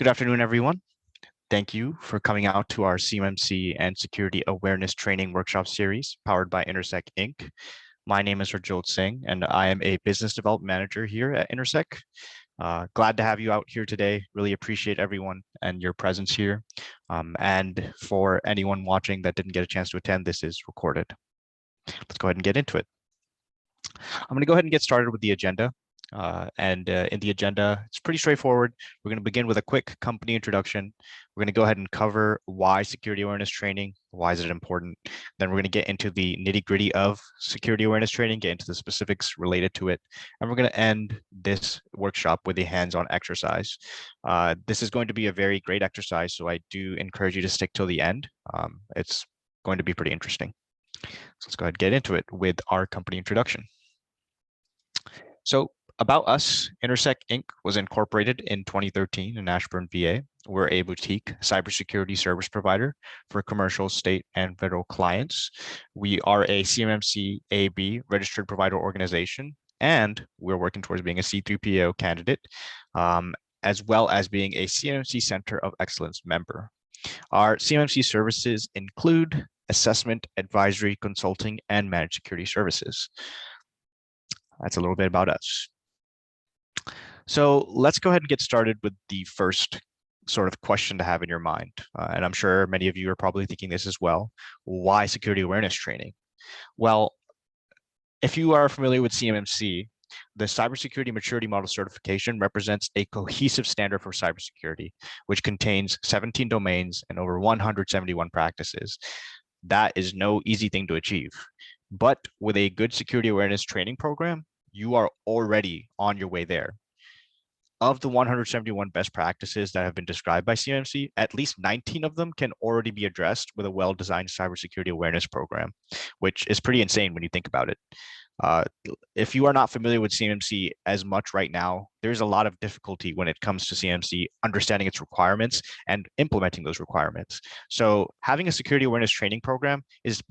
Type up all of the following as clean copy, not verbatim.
Good afternoon, everyone. Thank you for coming out to our CMMC and Security Awareness Training Workshop Series powered by Intersec Inc. My name is Rajot Singh, and I am a Business Development Manager here at Intersec. Glad to have you out here today. Really appreciate everyone and your presence here. And for anyone watching that didn't get a chance to attend, this is recorded. Let's go ahead and get into it. I'm going to go ahead and get started with the agenda. In the agenda, it's pretty straightforward. We're going to begin with a quick company introduction. We're going to go ahead and cover why security awareness training, why is it important. Then we're going to get into the nitty gritty of security awareness training, get into the specifics related to it. And we're going to end this workshop with a hands-on exercise. This is going to be a very great exercise, so I do encourage you to stick till the end. It's going to be pretty interesting. So let's go ahead and get into it with our company introduction. So about us, Intersec Inc. was incorporated in 2013 in Ashburn, VA. We're a boutique cybersecurity service provider for commercial, state, and federal clients. We are a CMMC-ab registered provider organization, and we're working towards being a C3PO candidate, as well as being a CMMC Center of Excellence member. Our CMMC services include assessment, advisory, consulting, and managed security services. That's a little bit about us. So let's go ahead and get started with the first sort of question to have in your mind. And I'm sure many of you are probably thinking this as well. Why security awareness training? Well, if you are familiar with CMMC, the Cybersecurity Maturity Model Certification represents a cohesive standard for cybersecurity, which contains 17 domains and over 171 practices. That is no easy thing to achieve. But with a good security awareness training program, you are already on your way there. Of the 171 best practices that have been described by CMMC, at least 19 of them can already be addressed with a well-designed cybersecurity awareness program, which is pretty insane when you think about it. If you are not familiar with CMMC as much right now, there's a lot of difficulty when it comes to CMMC understanding its requirements and implementing those requirements. So having a security awareness training program is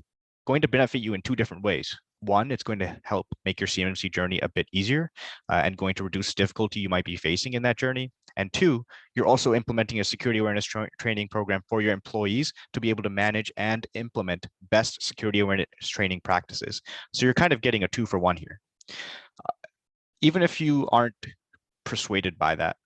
going to benefit you in two different ways. One, it's going to help make your CMMC journey a bit easier and going to reduce difficulty you might be facing in that journey. And two, you're also implementing a security awareness training program for your employees to be able to manage and implement best security awareness training practices. So you're kind of getting a 2-for-1 here. Even if you aren't persuaded by that,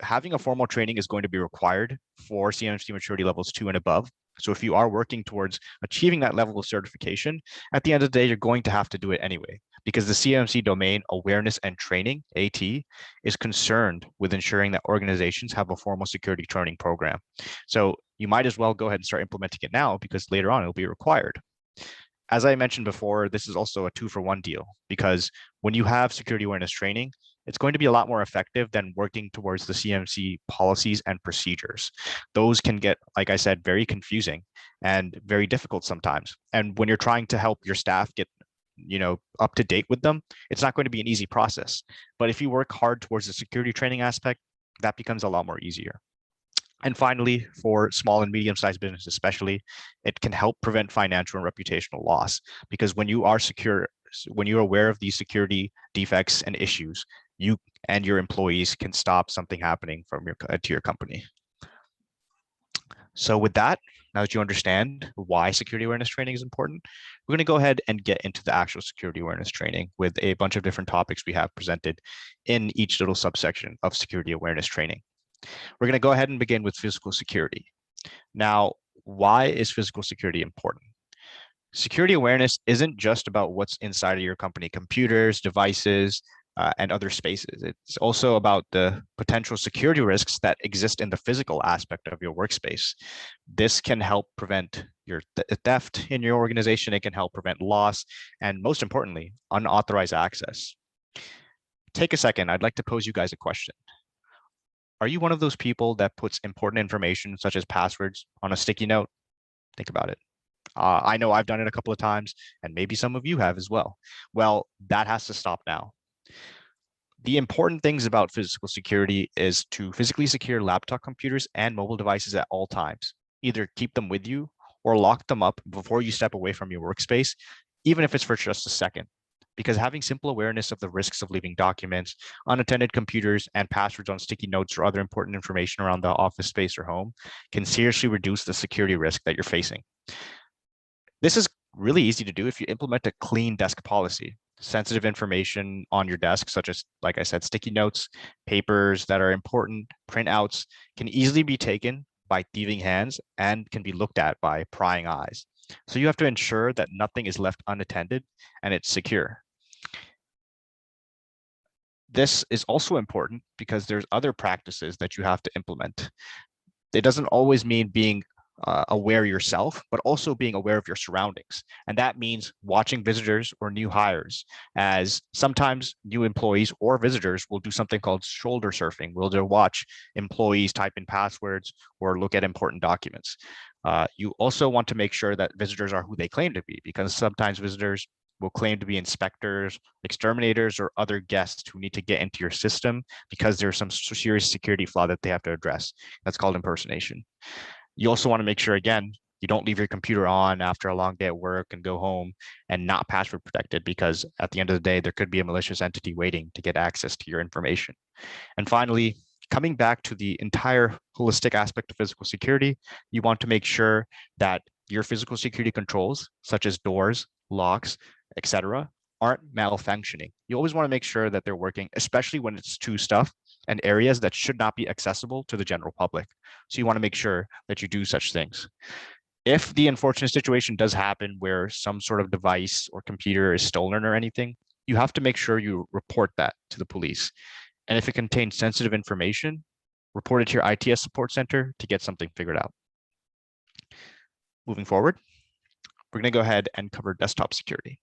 having a formal training is going to be required for CMMC maturity levels 2 and above. So if you are working towards achieving that level of certification, at the end of the day, you're going to have to do it anyway, because the CMMC Domain Awareness and Training, AT, is concerned with ensuring that organizations have a formal security training program. So you might as well go ahead and start implementing it now, because later on it'll be required. As I mentioned before, this is also a 2-for-1 deal, because when you have security awareness training, it's going to be a lot more effective than working towards the CMMC policies and procedures. Those can get, like I said, very confusing and very difficult sometimes. And when you're trying to help your staff get, up to date with them, it's not going to be an easy process. But if you work hard towards the security training aspect, that becomes a lot more easier. And finally, for small and medium-sized businesses especially, it can help prevent financial and reputational loss, because when you are secure, when you're aware of these security defects and issues, you and your employees can stop something happening from to your company. So with that, now that you understand why security awareness training is important, we're going to go ahead and get into the actual security awareness training with a bunch of different topics we have presented in each little subsection of security awareness training. We're going to go ahead and begin with physical security. Now, why is physical security important? Security awareness isn't just about what's inside of your company, computers, devices, and other spaces. It's also about the potential security risks that exist in the physical aspect of your workspace. This can help prevent your theft in your organization. It can help prevent loss, and most importantly, unauthorized access. Take a second. I'd like to pose you guys a question. Are you one of those people that puts important information such as passwords on a sticky note? Think about it. I know I've done it a couple of times, and maybe some of you have as well. Well, that has to stop now. The important things about physical security is to physically secure laptop computers and mobile devices at all times. Either keep them with you or lock them up before you step away from your workspace, even if it's for just a second. because having simple awareness of the risks of leaving documents, unattended computers, and passwords on sticky notes or other important information around the office space or home can seriously reduce the security risk that you're facing. This is really easy to do if you implement a clean desk policy. Sensitive information on your desk, such as, like I said, sticky notes, papers that are important, printouts, can easily be taken by thieving hands and can be looked at by prying eyes. So you have to ensure that nothing is left unattended and it's secure. This is also important because there's other practices that you have to implement. It doesn't always mean being aware yourself, but also being aware of your surroundings. And that means watching visitors or new hires, as sometimes new employees or visitors will do something called shoulder surfing, where they'll watch employees type in passwords or look at important documents. You also want to make sure that visitors are who they claim to be, because sometimes visitors will claim to be inspectors, exterminators, or other guests who need to get into your system because there's some serious security flaw that they have to address. That's called impersonation. You also want to make sure, again, you don't leave your computer on after a long day at work and go home and not password protected, because at the end of the day, there could be a malicious entity waiting to get access to your information. And finally, coming back to the entire holistic aspect of physical security, you want to make sure that your physical security controls, such as doors, locks, etc., aren't malfunctioning. You always want to make sure that they're working, especially when it's to stuff and areas that should not be accessible to the general public. So you want to make sure that you do such things. If the unfortunate situation does happen where some sort of device or computer is stolen or anything, you have to make sure you report that to the police. And if it contains sensitive information, report it to your ITS support center to get something figured out. Moving forward, we're going to go ahead and cover desktop security.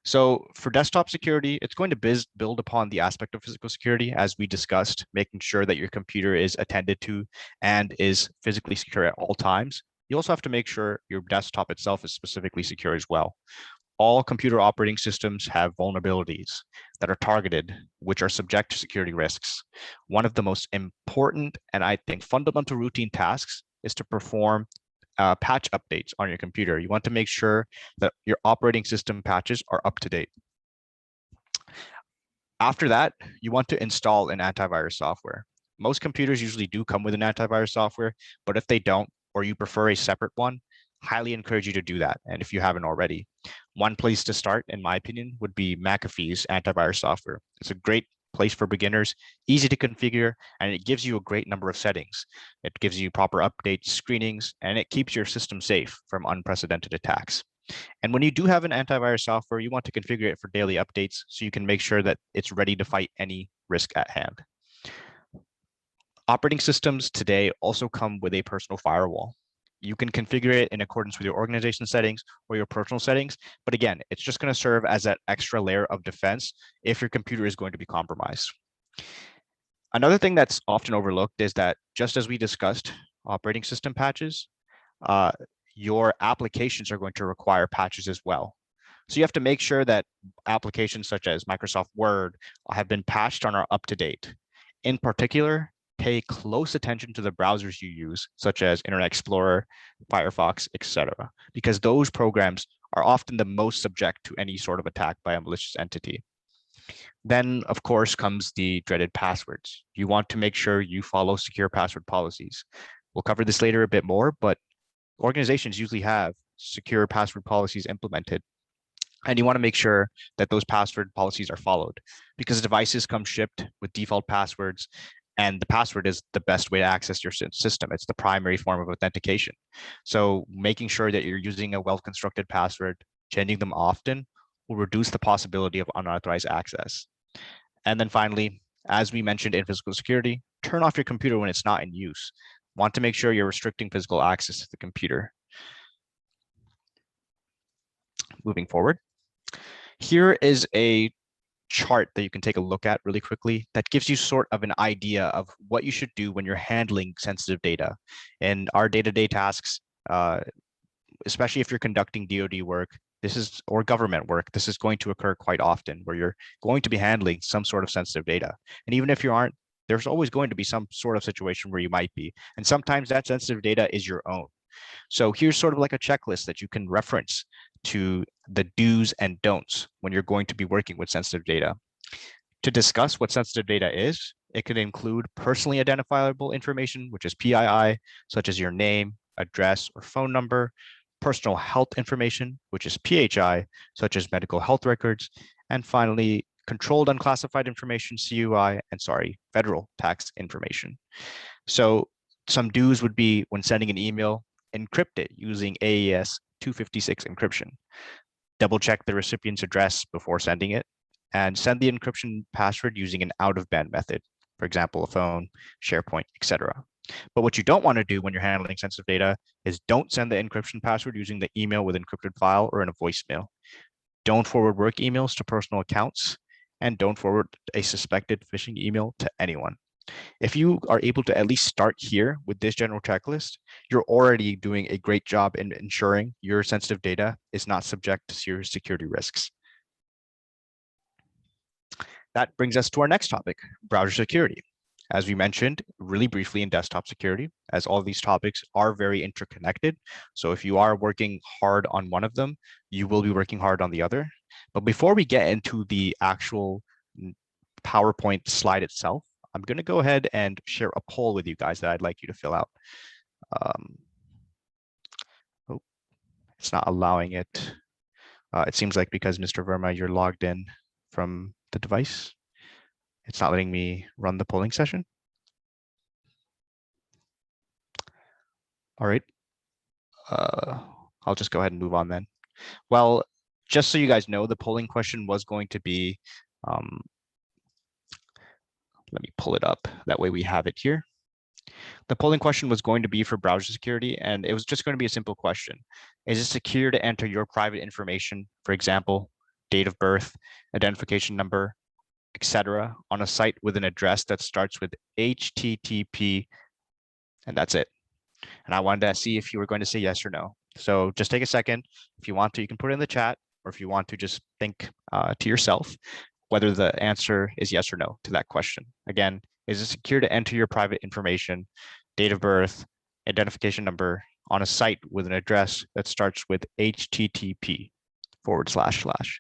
So for desktop security, it's going to build upon the aspect of physical security as we discussed, making sure that your computer is attended to and is physically secure at all times. You also have to make sure your desktop itself is specifically secure as well. All computer operating systems have vulnerabilities that are targeted, which are subject to security risks. One of the most important and I think fundamental routine tasks is to perform patch updates on your computer. You want to make sure that your operating system patches are up to date. After that, you want to install an antivirus software. Most computers usually do come with an antivirus software, but if they don't, or you prefer a separate one, highly encourage you to do that. And if you haven't already, one place to start, in my opinion, would be McAfee's antivirus software. It's a great place for beginners, easy to configure, and it gives you a great number of settings. It gives you proper updates, screenings, and it keeps your system safe from unprecedented attacks. And when you do have an antivirus software, you want to configure it for daily updates so you can make sure that it's ready to fight any risk at hand. Operating systems today also come with a personal firewall. You can configure it in accordance with your organization settings or your personal settings. But again, it's just going to serve as that extra layer of defense if your computer is going to be compromised. Another thing that's often overlooked is that, just as we discussed, operating system patches, your applications are going to require patches as well. So you have to make sure that applications such as Microsoft Word have been patched and are up to date. In particular, pay close attention to the browsers you use, such as Internet Explorer, Firefox, etc., because those programs are often the most subject to any sort of attack by a malicious entity. Then, of course, comes the dreaded passwords. You want to make sure you follow secure password policies. We'll cover this later a bit more, but organizations usually have secure password policies implemented. And you want to make sure that those password policies are followed, because devices come shipped with default passwords, and the password is the best way to access your system. It's the primary form of authentication. So making sure that you're using a well-constructed password, changing them often, will reduce the possibility of unauthorized access. And then finally, as we mentioned in physical security, turn off your computer when it's not in use. Want to make sure you're restricting physical access to the computer. Moving forward, here is a chart that you can take a look at really quickly that gives you sort of an idea of what you should do when you're handling sensitive data. In our day-to-day tasks, especially if you're conducting DoD work, or government work, this is going to occur quite often, where you're going to be handling some sort of sensitive data. And even if you aren't, there's always going to be some sort of situation where you might be. And sometimes that sensitive data is your own. So here's sort of like a checklist that you can reference to the do's and don'ts when you're going to be working with sensitive data. To discuss what sensitive data is, it could include personally identifiable information, which is PII, such as your name, address, or phone number, personal health information, which is PHI, such as medical health records, and finally, controlled unclassified information, CUI, and federal tax information. So some do's would be when sending an email, encrypt it using AES 256 encryption. Double check the recipient's address before sending it, and send the encryption password using an out-of-band method, for example, a phone, SharePoint, etc. But what you don't want to do when you're handling sensitive data is don't send the encryption password using the email with encrypted file or in a voicemail. Don't forward work emails to personal accounts, and don't forward a suspected phishing email to anyone. If you are able to at least start here with this general checklist, you're already doing a great job in ensuring your sensitive data is not subject to serious security risks. That brings us to our next topic, browser security. As we mentioned really briefly in desktop security, as all of these topics are very interconnected. So if you are working hard on one of them, you will be working hard on the other. But before we get into the actual PowerPoint slide itself, I'm going to go ahead and share a poll with you guys that I'd like you to fill out. It's not allowing it. It seems like because Mr. Verma, you're logged in from the device, it's not letting me run the polling session. All right. I'll just go ahead and move on then. Well, just so you guys know, the polling question was going to be, let me pull it up. That way we have it here. The polling question was going to be for browser security, and it was just going to be a simple question. Is it secure to enter your private information, for example, date of birth, identification number, etc., on a site with an address that starts with HTTP, and that's it. And I wanted to see if you were going to say yes or no. So just take a second. If you want to, you can put it in the chat, or if you want to just think to yourself whether the answer is yes or no to that question. Again, is it secure to enter your private information, date of birth, identification number on a site with an address that starts with HTTP //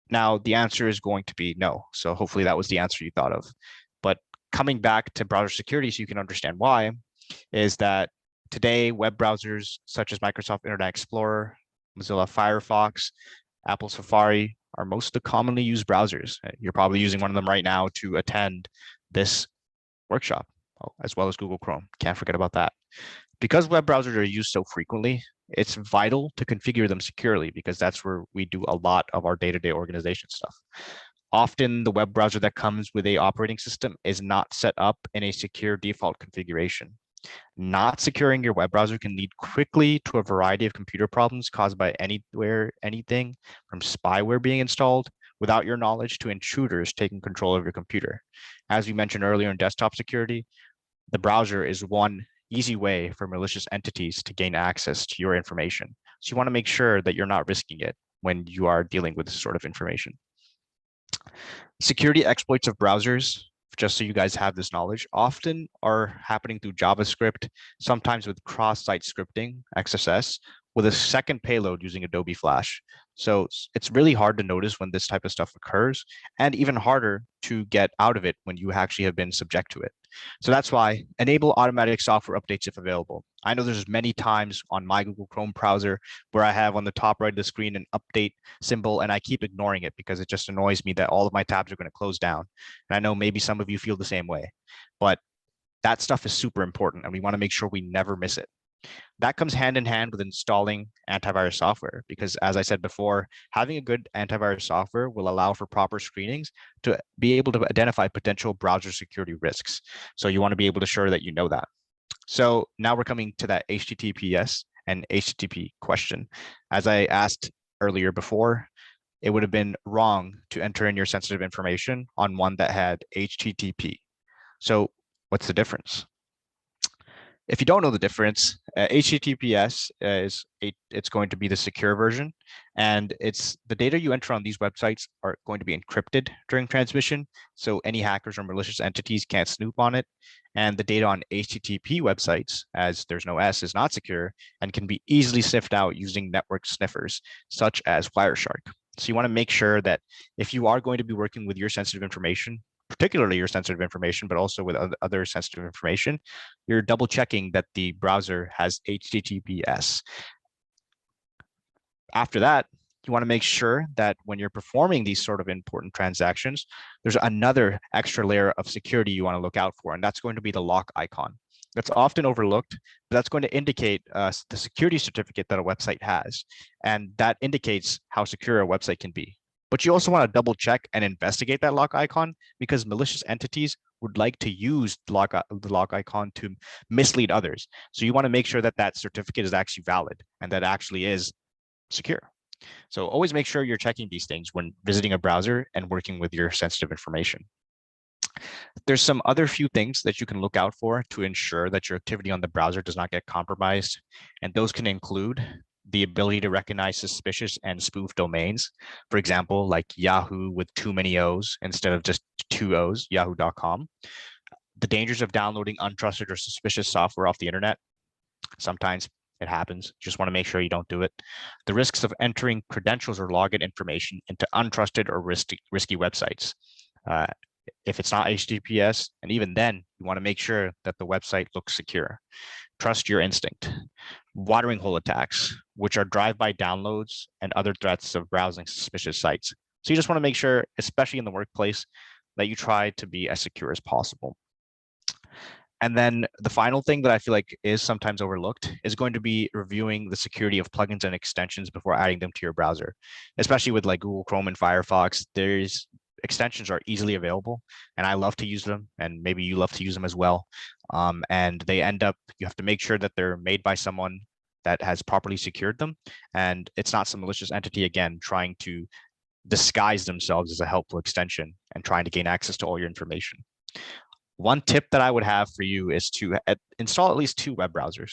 Now, the answer is going to be no. So hopefully that was the answer you thought of. But coming back to browser security so you can understand why, is that today web browsers such as Microsoft Internet Explorer, Mozilla Firefox, Apple Safari are most of the commonly used browsers. You're probably using one of them right now to attend this workshop, as well as Google Chrome. Can't forget about that. Because web browsers are used so frequently, it's vital to configure them securely because that's where we do a lot of our day-to-day organization stuff. Often the web browser that comes with a operating system is not set up in a secure default configuration. Not securing your web browser can lead quickly to a variety of computer problems caused by anything from spyware being installed without your knowledge to intruders taking control of your computer. As we mentioned earlier in desktop security, the browser is one easy way for malicious entities to gain access to your information. So you want to make sure that you're not risking it when you are dealing with this sort of information. Security exploits of browsers, just so you guys have this knowledge, often are happening through JavaScript, sometimes with cross-site scripting, XSS, with a second payload using Adobe Flash. So it's really hard to notice when this type of stuff occurs, and even harder to get out of it when you actually have been subject to it. So that's why enable automatic software updates if available. I know there's many times on my Google Chrome browser where I have on the top right of the screen an update symbol, and I keep ignoring it because it just annoys me that all of my tabs are going to close down. And I know maybe some of you feel the same way, but that stuff is super important, and we want to make sure we never miss it. That comes hand in hand with installing antivirus software because, as I said before, having a good antivirus software will allow for proper screenings to be able to identify potential browser security risks. So you want to be able to ensure that you know that. So now we're coming to that HTTPS and HTTP question. As I asked earlier before, it would have been wrong to enter in your sensitive information on one that had HTTP. So what's the difference? If you don't know the difference, HTTPS it's going to be the secure version, and it's the data you enter on these websites are going to be encrypted during transmission, so any hackers or malicious entities can't snoop on it. And the data on HTTP websites, as there's no S, is not secure and can be easily sifted out using network sniffers such as Wireshark. So you want to make sure that if you are going to be working with your sensitive information, particularly your sensitive information, but also with other sensitive information, you're double checking that the browser has HTTPS. After that, you want to make sure that when you're performing these sort of important transactions, there's another extra layer of security you want to look out for, and that's going to be the lock icon. That's often overlooked, but that's going to indicate the security certificate that a website has, and that indicates how secure a website can be. But you also want to double check and investigate that lock icon, because malicious entities would like to use the lock icon to mislead others. So you want to make sure that that certificate is actually valid and that actually is secure. So always make sure you're checking these things when visiting a browser and working with your sensitive information. There's some other few things that you can look out for to ensure that your activity on the browser does not get compromised. And those can include the ability to recognize suspicious and spoof domains. For example, like Yahoo with too many O's instead of just two O's, yahoo.com. The dangers of downloading untrusted or suspicious software off the internet. Sometimes it happens. You just want to make sure you don't do it. The risks of entering credentials or login information into untrusted or risky websites. If it's not HTTPS, and even then, you want to make sure that the website looks secure. Trust your instinct. Watering hole attacks, which are drive-by downloads and other threats of browsing suspicious sites. So you just want to make sure, especially in the workplace, that you try to be as secure as possible. And then the final thing that I feel like is sometimes overlooked is going to be reviewing the security of plugins and extensions before adding them to your browser, especially with like Google Chrome and Firefox. There's extensions are easily available, and I love to use them, and maybe you love to use them as well. And they end up, you have to make sure that they're made by someone that has properly secured them, and it's not some malicious entity, again, trying to disguise themselves as a helpful extension and trying to gain access to all your information. One tip that I would have for you is to install at least 2 web browsers.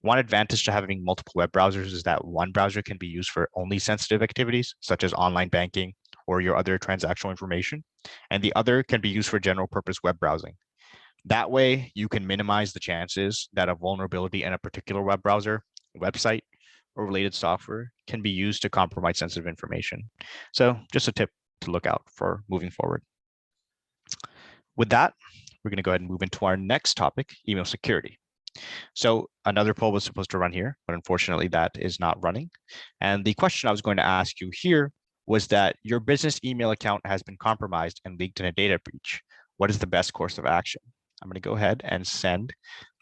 One advantage to having multiple web browsers is that one browser can be used for only sensitive activities, such as online banking or your other transactional information, and the other can be used for general purpose web browsing. That way, you can minimize the chances that a vulnerability in a particular web browser, website, or related software can be used to compromise sensitive information. So just a tip to look out for moving forward. With that, we're going to go ahead and move into our next topic, email security. So another poll was supposed to run here, but unfortunately that is not running. And the question I was going to ask you here was that your business email account has been compromised and leaked in a data breach. What is the best course of action? I'm going to go ahead and send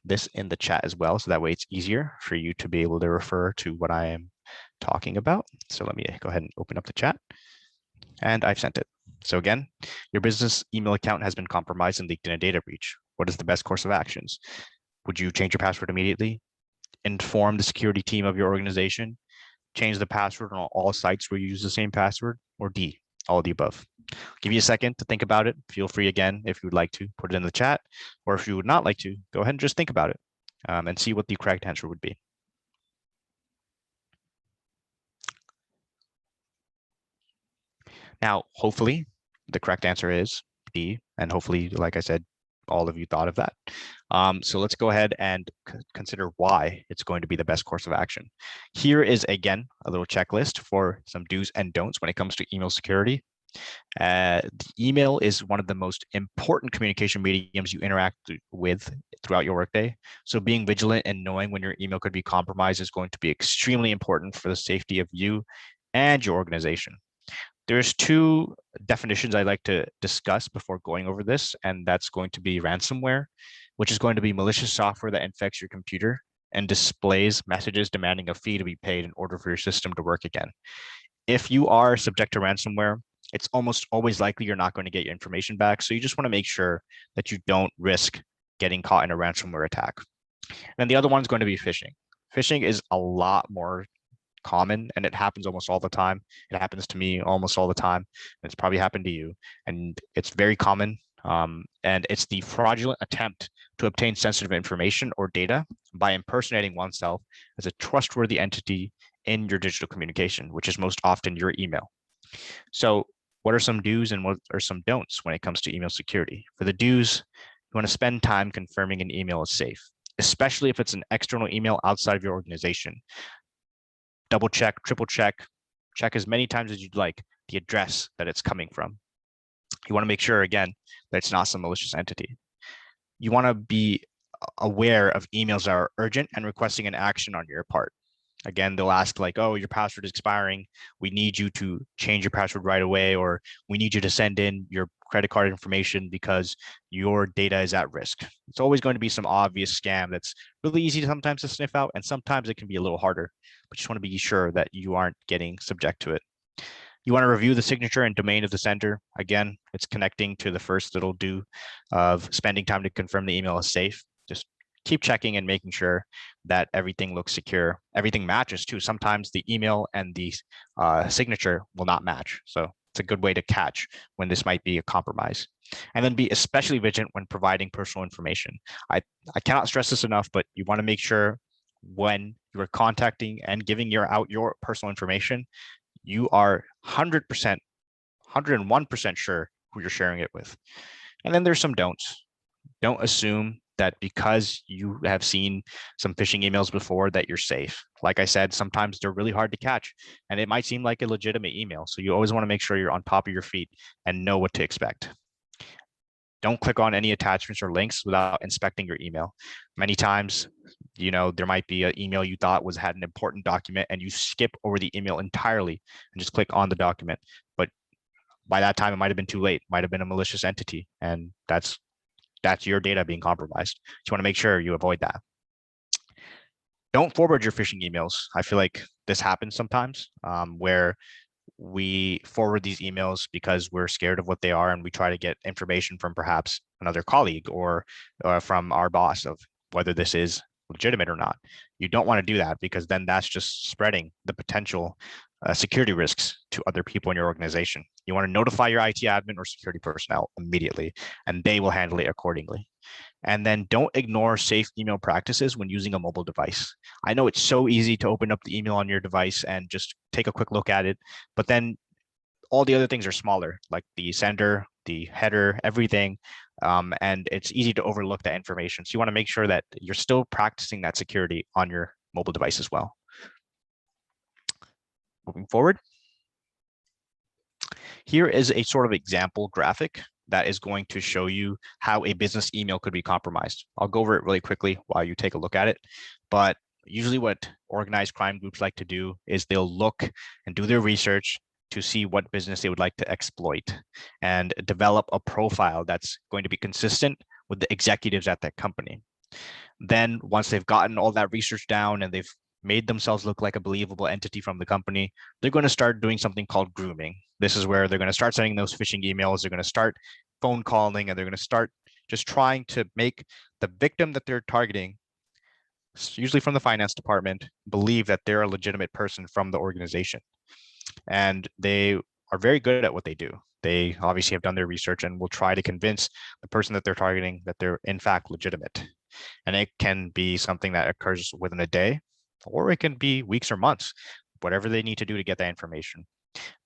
this in the chat as well, so that way it's easier for you to be able to refer to what I am talking about. So let me go ahead and open up the chat, and I've sent it. So again, your business email account has been compromised and leaked in a data breach. What is the best course of actions? Would you change your password immediately? Inform the security team of your organization? Change the password on all sites where you use the same password? Or D, all of the above? Give you a second to think about it. Feel free again, if you would like to, put it in the chat, or if you would not like to, go ahead and just think about it and see what the correct answer would be. Now, hopefully, the correct answer is D, and hopefully, like I said, all of you thought of that. So let's go ahead and consider why it's going to be the best course of action. Here is, again, a little checklist for some do's and don'ts when it comes to email security. The email is one of the most important communication mediums you interact with throughout your workday. So being vigilant and knowing when your email could be compromised is going to be extremely important for the safety of you and your organization. There's 2 definitions I'd like to discuss before going over this, and that's going to be ransomware, which is going to be malicious software that infects your computer and displays messages demanding a fee to be paid in order for your system to work again. If you are subject to ransomware, it's almost always likely you're not going to get your information back. So you just want to make sure that you don't risk getting caught in a ransomware attack. And the other one is going to be phishing. Phishing is a lot more common, and it happens almost all the time. It happens to me almost all the time. It's probably happened to you, and it's very common. And it's the fraudulent attempt to obtain sensitive information or data by impersonating oneself as a trustworthy entity in your digital communication, which is most often your email. So what are some do's and what are some don'ts when it comes to email security? For the do's, you want to spend time confirming an email is safe, especially if it's an external email outside of your organization. Double check, triple check, check as many times as you'd like the address that it's coming from. You want to make sure, again, that it's not some malicious entity. You want to be aware of emails that are urgent and requesting an action on your part. Again, they'll ask like, oh, your password is expiring. We need you to change your password right away, or we need you to send in your credit card information because your data is at risk. It's always going to be some obvious scam that's really easy sometimes to sniff out, and sometimes it can be a little harder, but you just want to be sure that you aren't getting subject to it. You want to review the signature and domain of the sender. Again, it's connecting to the first little do of spending time to confirm the email is safe. Just keep checking and making sure that everything looks secure. Everything matches too. Sometimes the email and the signature will not match. So it's a good way to catch when this might be a compromise. And then be especially vigilant when providing personal information. I cannot stress this enough, but you want to make sure when you are contacting and giving out your personal information, you are 100%, 101% sure who you're sharing it with. And then there's some don'ts. Don't assume that because you have seen some phishing emails before that you're safe. Like I said, sometimes they're really hard to catch and it might seem like a legitimate email. So you always want to make sure you're on top of your feet and know what to expect. Don't click on any attachments or links without inspecting your email. Many times, there might be an email you thought had an important document and you skip over the email entirely and just click on the document. But by that time, it might have been too late, might have been a malicious entity, and that's your data being compromised. So you want to make sure you avoid that. Don't forward your phishing emails. I feel like this happens sometimes where we forward these emails because we're scared of what they are and we try to get information from perhaps another colleague or from our boss of whether this is legitimate or not. You don't want to do that because then that's just spreading the potential security risks to other people in your organization. You want to notify your IT admin or security personnel immediately, and they will handle it accordingly. And then don't ignore safe email practices when using a mobile device. I know it's so easy to open up the email on your device and just take a quick look at it, but then all the other things are smaller, like the sender, the header, everything, and it's easy to overlook that information. So you want to make sure that you're still practicing that security on your mobile device as well. Moving forward. Here is a sort of example graphic that is going to show you how a business email could be compromised. I'll go over it really quickly while you take a look at it. But usually what organized crime groups like to do is they'll look and do their research to see what business they would like to exploit and develop a profile that's going to be consistent with the executives at that company. Then once they've gotten all that research down and they've made themselves look like a believable entity from the company, they're going to start doing something called grooming. This is where they're going to start sending those phishing emails. They're going to start phone calling, and they're going to start just trying to make the victim that they're targeting, usually from the finance department, believe that they're a legitimate person from the organization. And they are very good at what they do. They obviously have done their research and will try to convince the person that they're targeting that they're in fact legitimate. And it can be something that occurs within a day, or it can be weeks or months, whatever they need to do to get that information.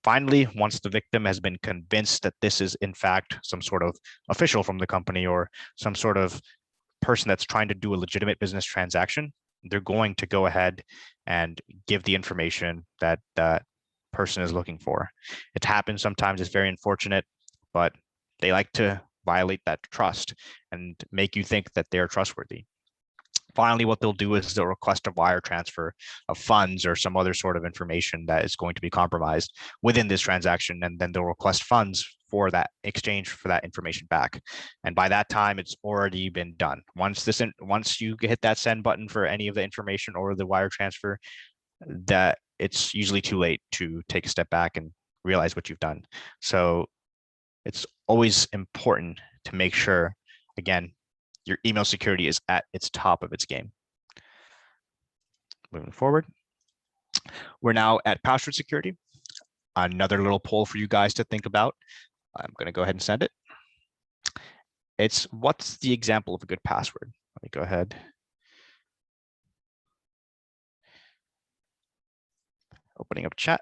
Finally, once the victim has been convinced that this is in fact some sort of official from the company or some sort of person that's trying to do a legitimate business transaction, they're going to go ahead and give the information that that person is looking for. It happens sometimes, it's very unfortunate, but they like to violate that trust and make you think that they're trustworthy. Finally, what they'll do is they'll request a wire transfer of funds or some other sort of information that is going to be compromised within this transaction, and then they'll request funds for that exchange for that information back. And by that time, it's already been done. Once you hit that send button for any of the information or the wire transfer, that it's usually too late to take a step back and realize what you've done. So it's always important to make sure, again, your email security is at its top of its game. Moving forward, we're now at password security. Another little poll for you guys to think about. I'm going to go ahead and send it. It's what's the example of a good password? Let me go ahead. Opening up chat.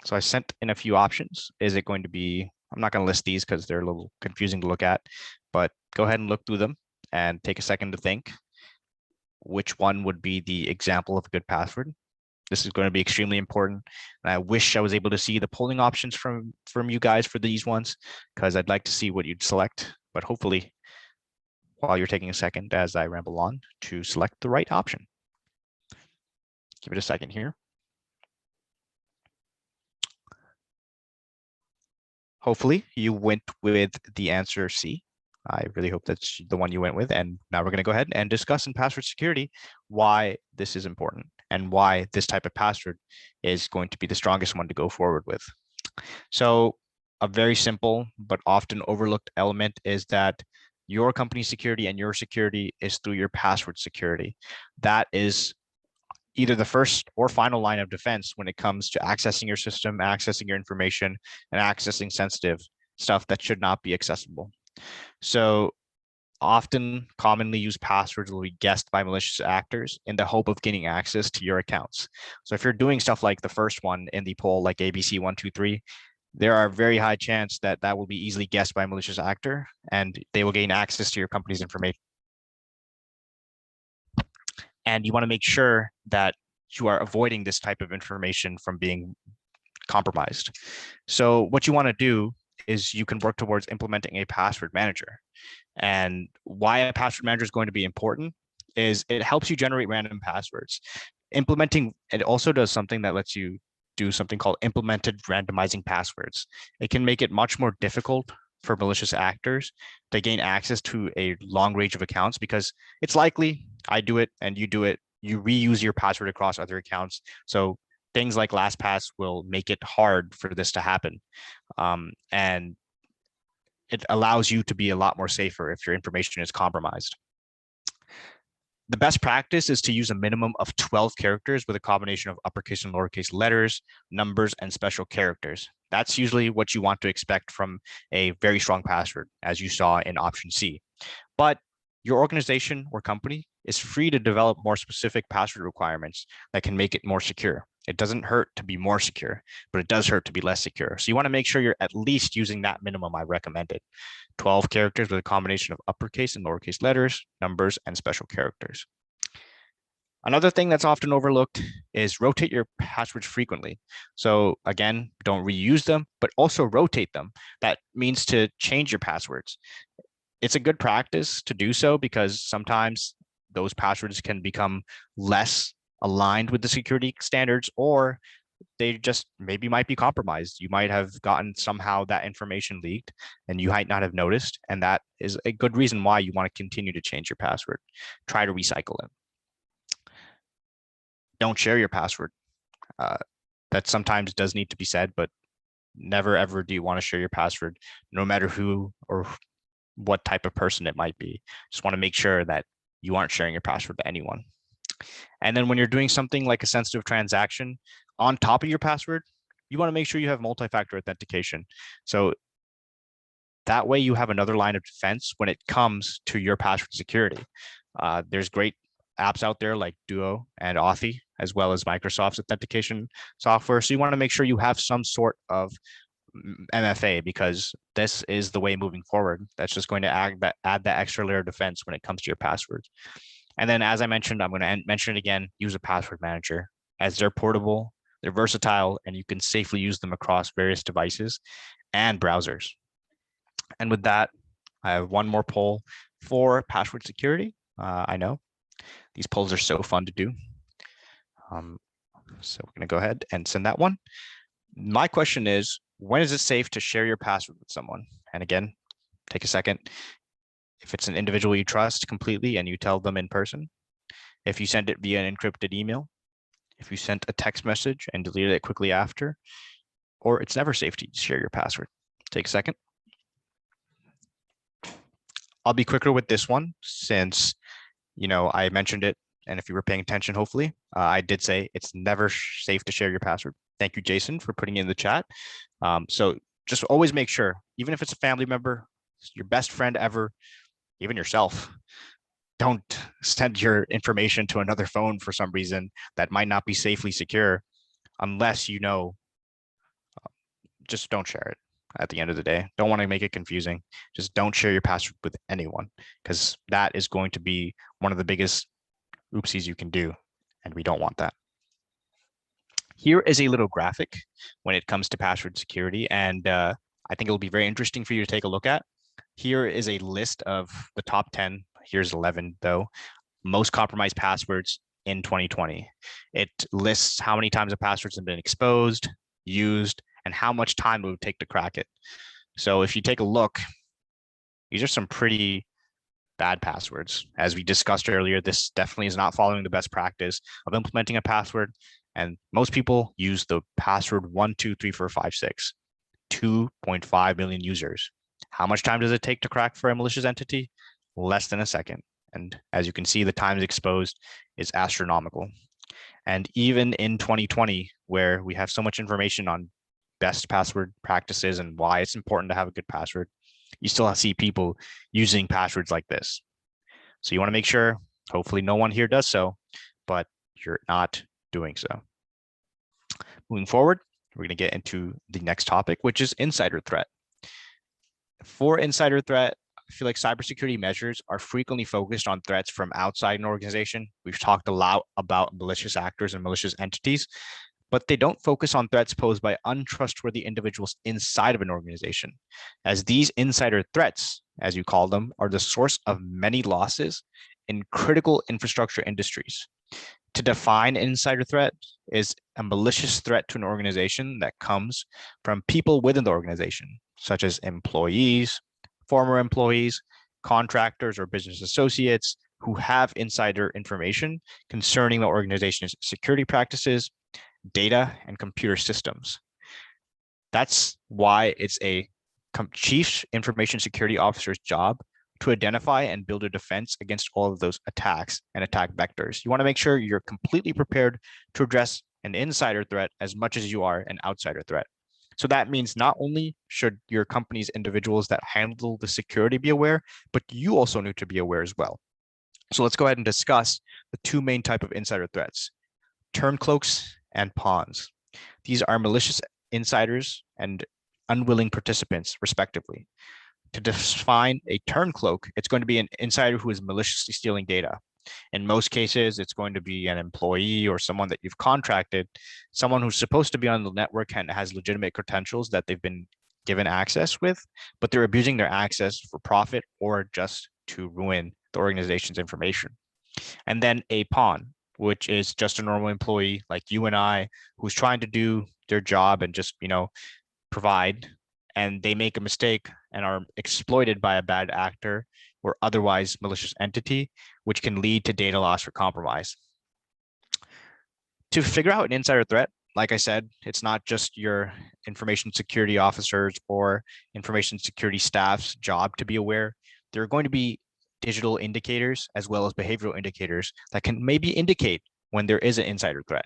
So I sent in a few options. Is it going to be, I'm not going to list these because they're a little confusing to look at, but go ahead and look through them and take a second to think which one would be the example of a good password. This is going to be extremely important. And I wish I was able to see the polling options from you guys for these ones, because I'd like to see what you'd select. But hopefully, while you're taking a second as I ramble on, to select the right option. Give it a second here. Hopefully you went with the answer C. I really hope that's the one you went with. And now we're going to go ahead and discuss in password security why this is important and why this type of password is going to be the strongest one to go forward with. So a very simple but often overlooked element is that your company's security and your security is through your password security. That is either the first or final line of defense when it comes to accessing your system, accessing your information, and accessing sensitive stuff that should not be accessible. So often commonly used passwords will be guessed by malicious actors in the hope of gaining access to your accounts. So if you're doing stuff like the first one in the poll, like ABC123, there are very high chance that that will be easily guessed by a malicious actor and they will gain access to your company's information. And you want to make sure that you are avoiding this type of information from being compromised. So what you want to do is you can work towards implementing a password manager. And why a password manager is going to be important is it helps you generate random passwords. Implementing it also does something that lets you do something called implemented randomizing passwords. It can make it much more difficult for malicious actors to gain access to a long range of accounts because it's likely I do it and you do it, you reuse your password across other accounts. So things like LastPass will make it hard for this to happen. And it allows you to be a lot more safer if your information is compromised. The best practice is to use a minimum of 12 characters with a combination of uppercase and lowercase letters, numbers, and special characters. That's usually what you want to expect from a very strong password, as you saw in option C. But your organization or company is free to develop more specific password requirements that can make it more secure. It doesn't hurt to be more secure, but it does hurt to be less secure. So you want to make sure you're at least using that minimum I recommended. 12 characters with a combination of uppercase and lowercase letters, numbers, and special characters. Another thing that's often overlooked is rotate your passwords frequently. So again, don't reuse them, but also rotate them. That means to change your passwords. It's a good practice to do so because sometimes those passwords can become less aligned with the security standards, or they just maybe might be compromised. You might have gotten somehow that information leaked and you might not have noticed. And that is a good reason why you want to continue to change your password. Try to recycle it. Don't share your password. That sometimes does need to be said, but never ever do you want to share your password, no matter who or what type of person it might be. Just want to make sure that you aren't sharing your password to anyone. And then when you're doing something like a sensitive transaction on top of your password, you want to make sure you have multi-factor authentication. So that way you have another line of defense when it comes to your password security. There's great apps out there like Duo and Authy, as well as Microsoft's authentication software. So you want to make sure you have some sort of MFA because this is the way moving forward. That's just going to add that extra layer of defense when it comes to your passwords. And then, as I mentioned, I'm going to mention it again, use a password manager as they're portable, they're versatile, and you can safely use them across various devices and browsers. And with that, I have one more poll for password security. I know these polls are so fun to do. So we're going to go ahead and send that one. My question is, when is it safe to share your password with someone? And again, take a second. If it's an individual you trust completely and you tell them in person, if you send it via an encrypted email, if you sent a text message and deleted it quickly after, or it's never safe to share your password. Take a second. I'll be quicker with this one since, I mentioned it. And if you were paying attention, hopefully, I did say it's never safe to share your password. Thank you, Jason, for putting it in the chat. So just always make sure, even if it's a family member, your best friend ever, even yourself. Don't send your information to another phone for some reason that might not be safely secure unless you know. Just don't share it at the end of the day. Don't want to make it confusing. Just don't share your password with anyone, because that is going to be one of the biggest oopsies you can do, and we don't want that. Here is a little graphic when it comes to password security, and I think it'll be very interesting for you to take a look at. Here is a list of the top 10. Here's 11, though. Most compromised passwords in 2020. It lists how many times a passwords have been exposed, used, and how much time it would take to crack it. So if you take a look, these are some pretty bad passwords. As we discussed earlier, this definitely is not following the best practice of implementing a password. And most people use the password 123456, 2.5 million users. How much time does it take to crack for a malicious entity? Less than a second. And as you can see, the time exposed is astronomical. And even in 2020, where we have so much information on best password practices and why it's important to have a good password, you still see people using passwords like this. So you want to make sure, hopefully no one here does so, but you're not doing so. Moving forward, we're going to get into the next topic, which is insider threat. For insider threat, I feel like cybersecurity measures are frequently focused on threats from outside an organization. We've talked a lot about malicious actors and malicious entities, but they don't focus on threats posed by untrustworthy individuals inside of an organization, as these insider threats, as you call them, are the source of many losses in critical infrastructure industries. To define an insider threat is a malicious threat to an organization that comes from people within the organization, such as employees, former employees, contractors, or business associates who have insider information concerning the organization's security practices, data, and computer systems. That's why it's a chief information security officer's job to identify and build a defense against all of those attacks and attack vectors. You want to make sure you're completely prepared to address an insider threat as much as you are an outsider threat. So that means not only should your company's individuals that handle the security be aware, but you also need to be aware as well. So let's go ahead and discuss the two main type of insider threats: turncloaks and pawns. These are malicious insiders and unwilling participants, respectively. To define a turncloak, it's going to be an insider who is maliciously stealing data. In most cases, it's going to be an employee or someone that you've contracted, someone who's supposed to be on the network and has legitimate credentials that they've been given access with, but they're abusing their access for profit or just to ruin the organization's information. And then a pawn, which is just a normal employee like you and I, who's trying to do their job and just, provide, and they make a mistake and are exploited by a bad actor or otherwise malicious entity, which can lead to data loss or compromise. To figure out an insider threat, like I said, it's not just your information security officers or information security staff's job to be aware. There are going to be digital indicators as well as behavioral indicators that can maybe indicate when there is an insider threat.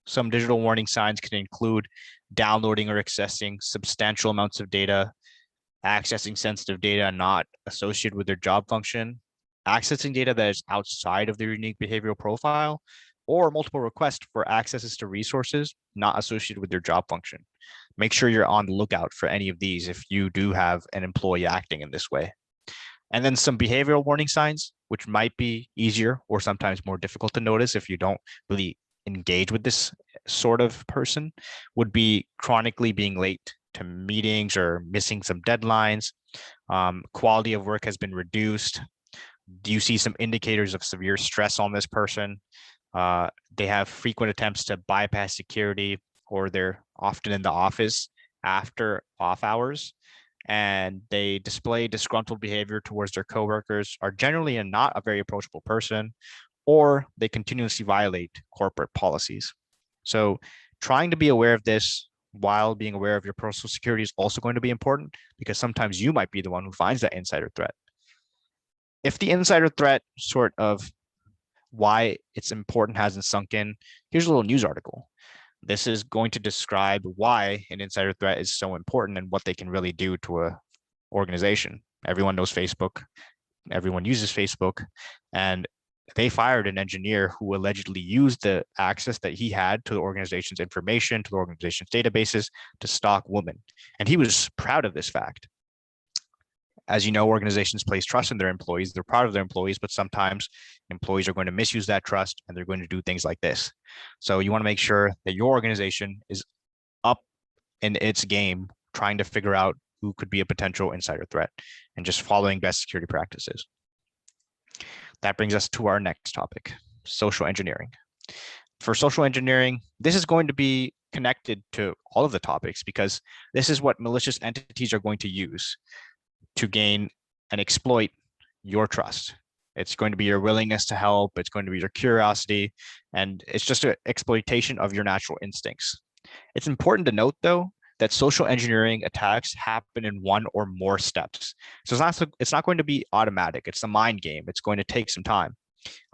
Some digital warning signs can include downloading or accessing substantial amounts of data, accessing sensitive data not associated with their job function, accessing data that is outside of their unique behavioral profile, or multiple requests for accesses to resources not associated with their job function. Make sure you're on the lookout for any of these if you do have an employee acting in this way. And then some behavioral warning signs, which might be easier or sometimes more difficult to notice if you don't really engage with this sort of person, would be chronically being late to meetings or missing some deadlines. Quality of work has been reduced. Do you see some indicators of severe stress on this person? They have frequent attempts to bypass security, or they're often in the office after off hours, and they display disgruntled behavior towards their coworkers, are generally not a very approachable person, or they continuously violate corporate policies. So trying to be aware of this while being aware of your personal security is also going to be important, because sometimes you might be the one who finds that insider threat. If the insider threat sort of why it's important hasn't sunk in, here's a little news article. This is going to describe why an insider threat is so important and what they can really do to a organization. Everyone knows Facebook. Everyone uses Facebook. And they fired an engineer who allegedly used the access that he had to the organization's information, to the organization's databases, to stalk women. And he was proud of this fact. As you know, organizations place trust in their employees. They're proud of their employees, but sometimes employees are going to misuse that trust and they're going to do things like this. So you want to make sure that your organization is up in its game, trying to figure out who could be a potential insider threat and just following best security practices. That brings us to our next topic, social engineering. For social engineering, this is going to be connected to all of the topics because this is what malicious entities are going to use to gain and exploit your trust. It's going to be your willingness to help. It's going to be your curiosity, and it's just an exploitation of your natural instincts. It's important to note, though, that social engineering attacks happen in one or more steps. So it's not going to be automatic. It's a mind game. It's going to take some time.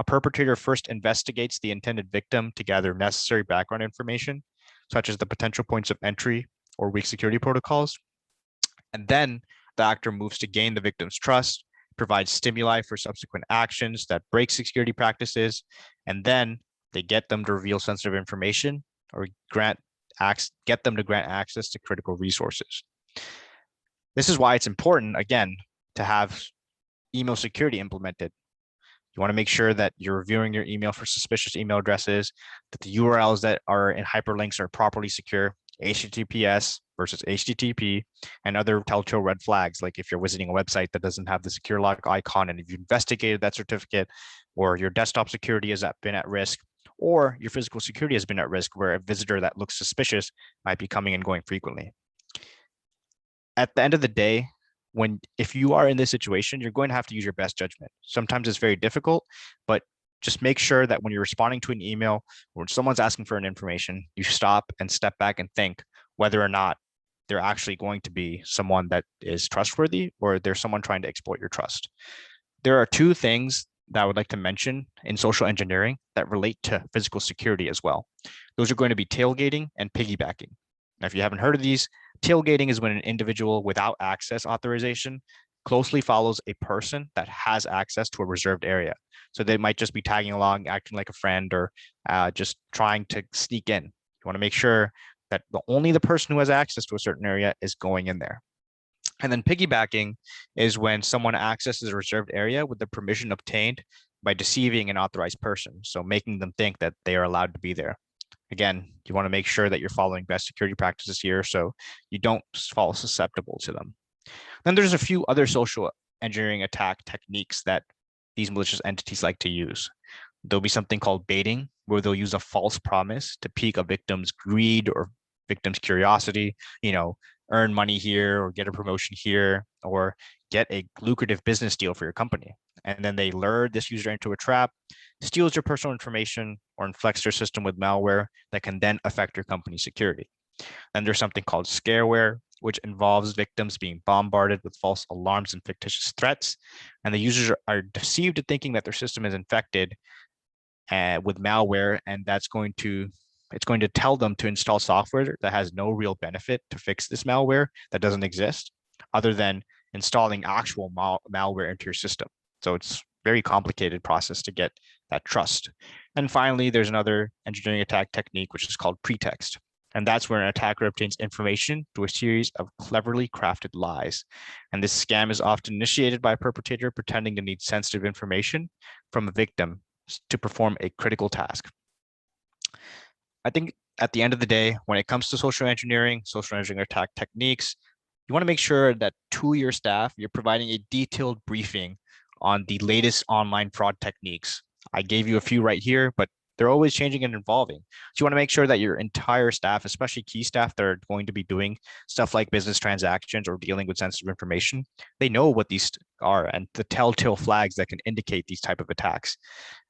A perpetrator first investigates the intended victim to gather necessary background information, such as the potential points of entry or weak security protocols. And then the actor moves to gain the victim's trust, provides stimuli for subsequent actions that break security practices, and then they get them to reveal sensitive information or get them to grant access to critical resources. This is why it's important, again, to have email security implemented. You want to make sure that you're reviewing your email for suspicious email addresses, that the URLs that are in hyperlinks are properly secure, HTTPS versus HTTP, and other telltale red flags, like if you're visiting a website that doesn't have the secure lock icon and if you investigated that certificate, or your desktop security has been at risk, or your physical security has been at risk where a visitor that looks suspicious might be coming and going frequently. At the end of the day, if you are in this situation, you're going to have to use your best judgment. Sometimes it's very difficult, but just make sure that when you're responding to an email or when someone's asking for an information, you stop and step back and think whether or not they're actually going to be someone that is trustworthy or there's someone trying to exploit your trust. There are two things that I would like to mention in social engineering that relate to physical security as well. Those are going to be tailgating and piggybacking. Now, if you haven't heard of these, tailgating is when an individual without access authorization closely follows a person that has access to a reserved area. So they might just be tagging along, acting like a friend, or just trying to sneak in. You want to make sure that only the person who has access to a certain area is going in there. And then piggybacking is when someone accesses a reserved area with the permission obtained by deceiving an authorized person, so making them think that they are allowed to be there. Again, you want to make sure that you're following best security practices here so you don't fall susceptible to them. Then there's a few other social engineering attack techniques that these malicious entities like to use. There'll be something called baiting, where they'll use a false promise to pique a victim's greed or victim's curiosity, earn money here or get a promotion here or get a lucrative business deal for your company. And then they lure this user into a trap, steals your personal information, or infects their system with malware that can then affect your company's security. Then there's something called scareware, which involves victims being bombarded with false alarms and fictitious threats. And the users are deceived into thinking that their system is infected with malware, and it's going to tell them to install software that has no real benefit to fix this malware that doesn't exist, other than installing actual malware into your system. So it's a very complicated process to get that trust. And finally, there's another engineering attack technique, which is called pretext. And that's where an attacker obtains information through a series of cleverly crafted lies. And this scam is often initiated by a perpetrator pretending to need sensitive information from a victim to perform a critical task. I think at the end of the day, when it comes to social engineering attack techniques, you want to make sure that to your staff, you're providing a detailed briefing on the latest online fraud techniques. I gave you a few right here, but they're always changing and evolving. So you want to make sure that your entire staff, especially key staff that are going to be doing stuff like business transactions or dealing with sensitive information, they know what these are and the telltale flags that can indicate these type of attacks.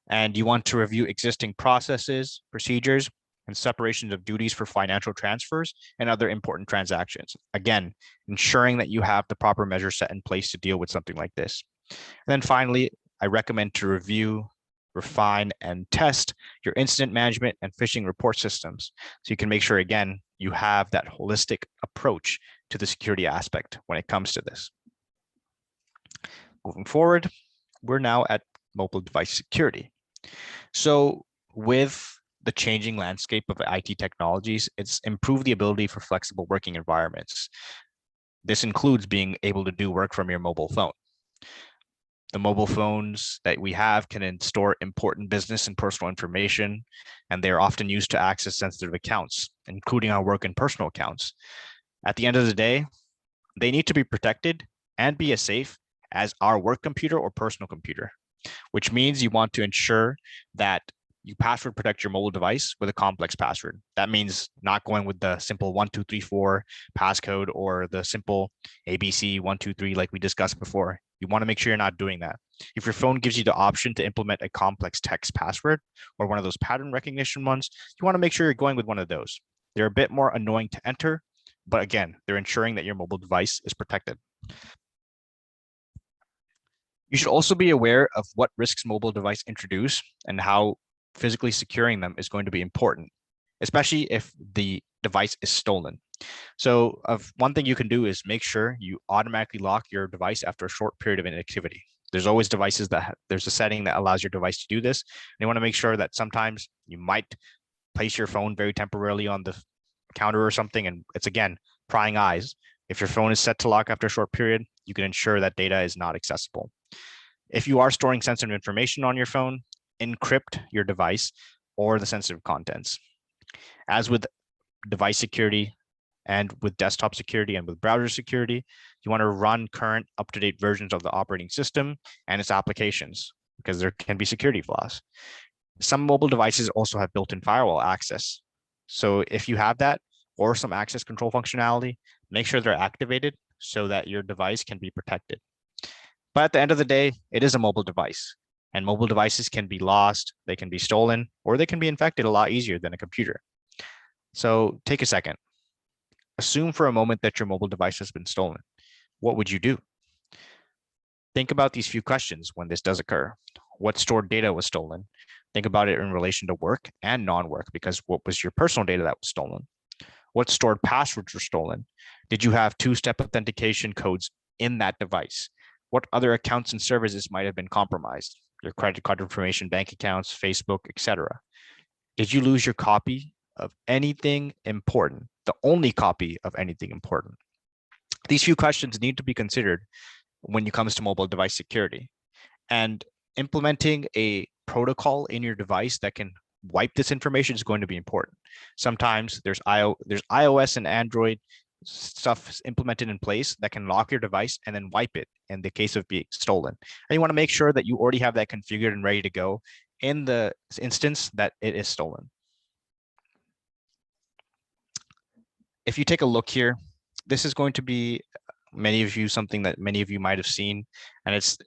And you want to review existing processes, procedures, and separations of duties for financial transfers and other important transactions. Again, ensuring that you have the proper measures set in place to deal with something like this. And then finally, I recommend to review, refine, and test your incident management and phishing report systems. So you can make sure, again, you have that holistic approach to the security aspect when it comes to this. moving forward, we're now at mobile device security. So with the changing landscape of IT technologies, it's improved the ability for flexible working environments. This includes being able to do work from your mobile phone. The mobile phones that we have can store important business and personal information, and they are often used to access sensitive accounts, including our work and personal accounts. At the end of the day, they need to be protected and be as safe as our work computer or personal computer, which means you want to ensure that you password protect your mobile device with a complex password. That means not going with the simple 1234 passcode or the simple ABC 123 like we discussed before. You want to make sure you're not doing that. If your phone gives you the option to implement a complex text password or one of those pattern recognition ones, you want to make sure you're going with one of those. They're a bit more annoying to enter, but again, they're ensuring that your mobile device is protected. You should also be aware of what risks mobile device introduce and how physically securing them is going to be important, especially if the device is stolen. So one thing you can do is make sure you automatically lock your device after a short period of inactivity. There's always devices that there's a setting that allows your device to do this. And you want to make sure that sometimes you might place your phone very temporarily on the counter or something, and it's again prying eyes. If your phone is set to lock after a short period, you can ensure that data is not accessible. If you are storing sensitive information on your phone, encrypt your device or the sensitive contents. As with device security and with desktop security and with browser security, you want to run current up-to-date versions of the operating system and its applications because there can be security flaws. Some mobile devices also have built-in firewall access. So if you have that or some access control functionality, make sure they're activated so that your device can be protected. But at the end of the day, it is a mobile device, and mobile devices can be lost, they can be stolen, or they can be infected a lot easier than a computer. So take a second. Assume for a moment that your mobile device has been stolen. What would you do? Think about these few questions when this does occur. What stored data was stolen? Think about it in relation to work and non-work, because what was your personal data that was stolen? What stored passwords were stolen? Did you have two-step authentication codes in that device? What other accounts and services might have been compromised? Your credit card information, bank accounts, Facebook, etc. Did you lose your copy of anything important? The only copy of anything important? These few questions need to be considered when it comes to mobile device security. And implementing a protocol in your device that can wipe this information is going to be important. Sometimes there's iOS and Android stuff implemented in place that can lock your device and then wipe it in the case of being stolen. And you want to make sure that you already have that configured and ready to go in the instance that it is stolen. If you take a look here, this is going to be something that many of you might have seen, and it's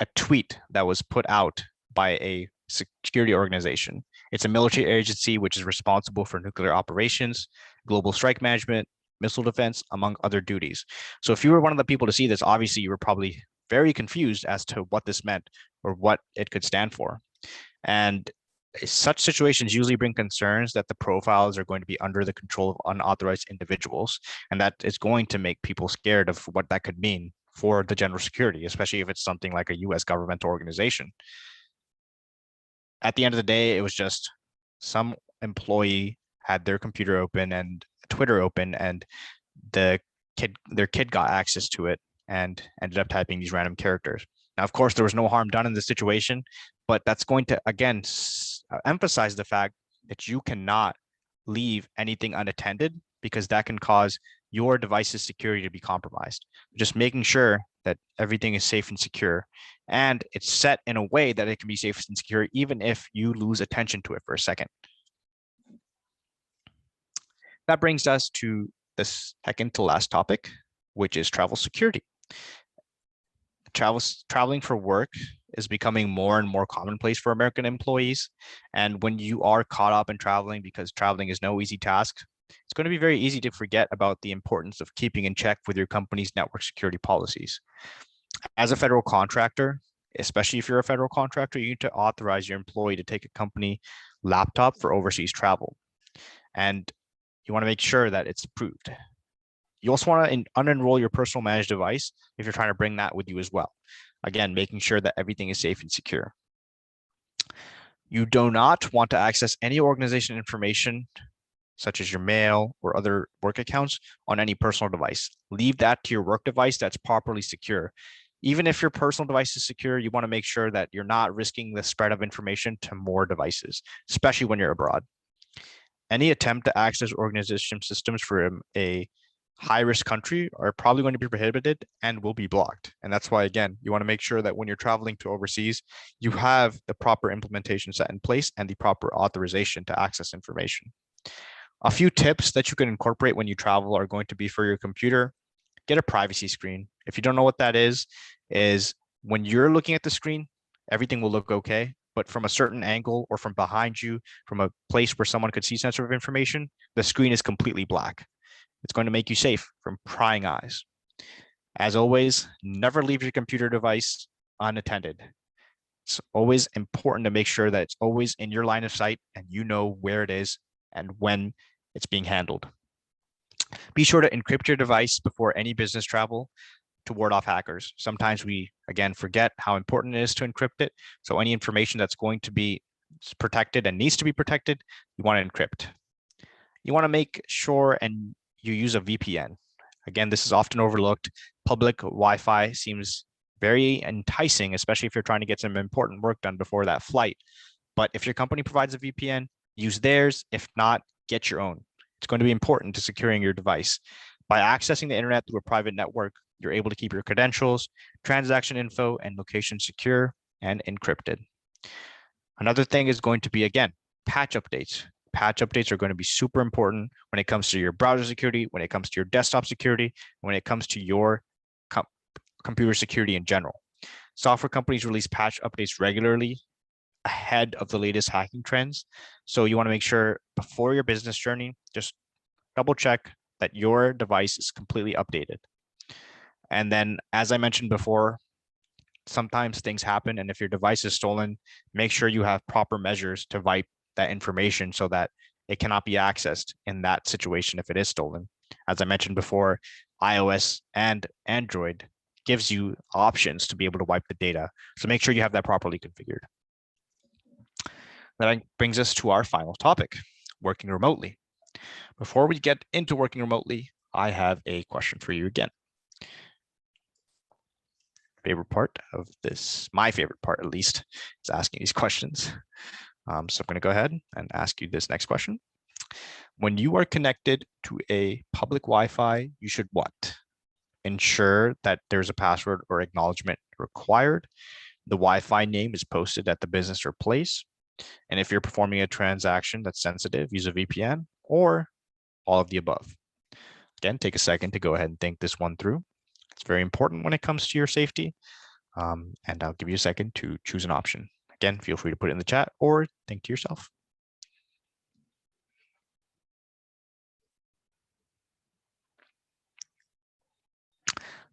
a tweet that was put out by a security organization. It's a military agency which is responsible for nuclear operations, global strike management, missile defense, among other duties. So if you were one of the people to see this, obviously you were probably very confused as to what this meant or what it could stand for. And such situations usually bring concerns that the profiles are going to be under the control of unauthorized individuals, and that is going to make people scared of what that could mean for the general security, especially if it's something like a US governmental organization. At the end of the day, it was just some employee had their computer open and Twitter open, and their kid got access to it and ended up typing these random characters. Now, of course, there was no harm done in this situation, but that's going to, again, emphasize the fact that you cannot leave anything unattended, because that can cause your device's security to be compromised. Just making sure that everything is safe and secure, and it's set in a way that it can be safe and secure, even if you lose attention to it for a second. That brings us to the second to last topic, which is travel security. Traveling for work is becoming more and more commonplace for American employees. And when you are caught up in traveling, because traveling is no easy task, it's going to be very easy to forget about the importance of keeping in check with your company's network security policies. As a federal contractor, especially if you're a federal contractor, you need to authorize your employee to take a company laptop for overseas travel. And you want to make sure that it's approved. You also want to unenroll your personal managed device if you're trying to bring that with you as well. Again, making sure that everything is safe and secure. You do not want to access any organization information, such as your mail or other work accounts, on any personal device. Leave that to your work device that's properly secure. Even if your personal device is secure, you want to make sure that you're not risking the spread of information to more devices, especially when you're abroad. Any attempt to access organization systems from a high-risk country are probably going to be prohibited and will be blocked. And that's why, again, you want to make sure that when you're traveling to overseas, you have the proper implementation set in place and the proper authorization to access information. A few tips that you can incorporate when you travel are going to be for your computer. Get a privacy screen. If you don't know what that is when you're looking at the screen, everything will look okay. But from a certain angle or from behind you, from a place where someone could see sensitive information, the screen is completely black. It's going to make you safe from prying eyes. As always, never leave your computer device unattended. It's always important to make sure that it's always in your line of sight and you know where it is and when it's being handled. Be sure to encrypt your device before any business travel to ward off hackers. Sometimes we, again, forget how important it is to encrypt it. So any information that's going to be protected and needs to be protected, you want to encrypt. You want to make sure and you use a VPN. Again, this is often overlooked. Public Wi-Fi seems very enticing, especially if you're trying to get some important work done before that flight. But if your company provides a VPN, use theirs. If not, get your own. It's going to be important to securing your device. By accessing the internet through a private network, you're able to keep your credentials, transaction info, and location secure and encrypted. Another thing is going to be, again, patch updates. Patch updates are going to be super important when it comes to your browser security, when it comes to your desktop security, when it comes to your computer security in general. Software companies release patch updates regularly ahead of the latest hacking trends. So you want to make sure before your business journey, just double check that your device is completely updated. And then, as I mentioned before, sometimes things happen. And if your device is stolen, make sure you have proper measures to wipe that information so that it cannot be accessed in that situation if it is stolen. As I mentioned before, iOS and Android gives you options to be able to wipe the data. So make sure you have that properly configured. That brings us to our final topic, working remotely. Before we get into working remotely, I have a question for you again. Favorite part of this, my favorite part at least, is asking these questions. So I'm going to go ahead and ask you this next question. When you are connected to a public Wi-Fi, you should what? Ensure that there's a password or acknowledgement required. The Wi-Fi name is posted at the business or place. And if you're performing a transaction that's sensitive, use a VPN or all of the above. Again, take a second to go ahead and think this one through. It's very important when it comes to your safety. And I'll give you a second to choose an option. Again, feel free to put it in the chat or think to yourself.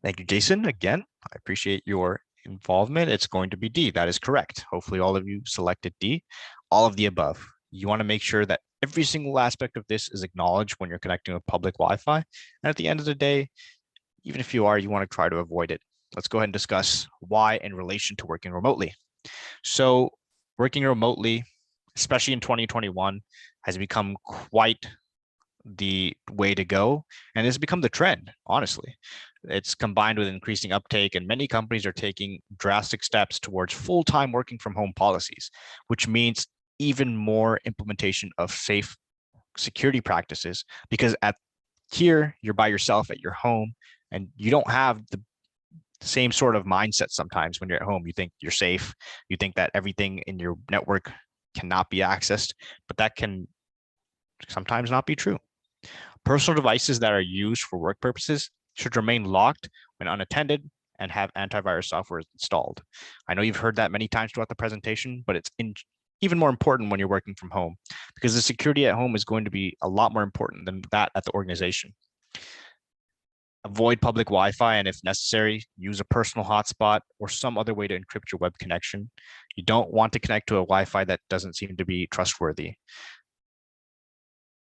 Thank you, Jason. Again, I appreciate your involvement. It's going to be D. That is correct. Hopefully all of you selected D, all of the above. You want to make sure that every single aspect of this is acknowledged when you're connecting with public Wi-Fi. And at the end of the day, even if you are, you want to try to avoid it. Let's go ahead and discuss why in relation to working remotely. So working remotely, especially in 2021, has become quite the way to go, and it's become the trend, honestly. It's combined with increasing uptake, and many companies are taking drastic steps towards full-time working from home policies, which means even more implementation of safe security practices, because here you're by yourself at your home and you don't have the same sort of mindset. Sometimes when you're at home, you think you're safe, you think that everything in your network cannot be accessed, but that can sometimes not be true. Personal devices that are used for work purposes should remain locked when unattended and have antivirus software installed. I know you've heard that many times throughout the presentation, but it's even more important when you're working from home, because the security at home is going to be a lot more important than that at the organization. Avoid public Wi-Fi, and if necessary, use a personal hotspot or some other way to encrypt your web connection. You don't want to connect to a Wi-Fi that doesn't seem to be trustworthy,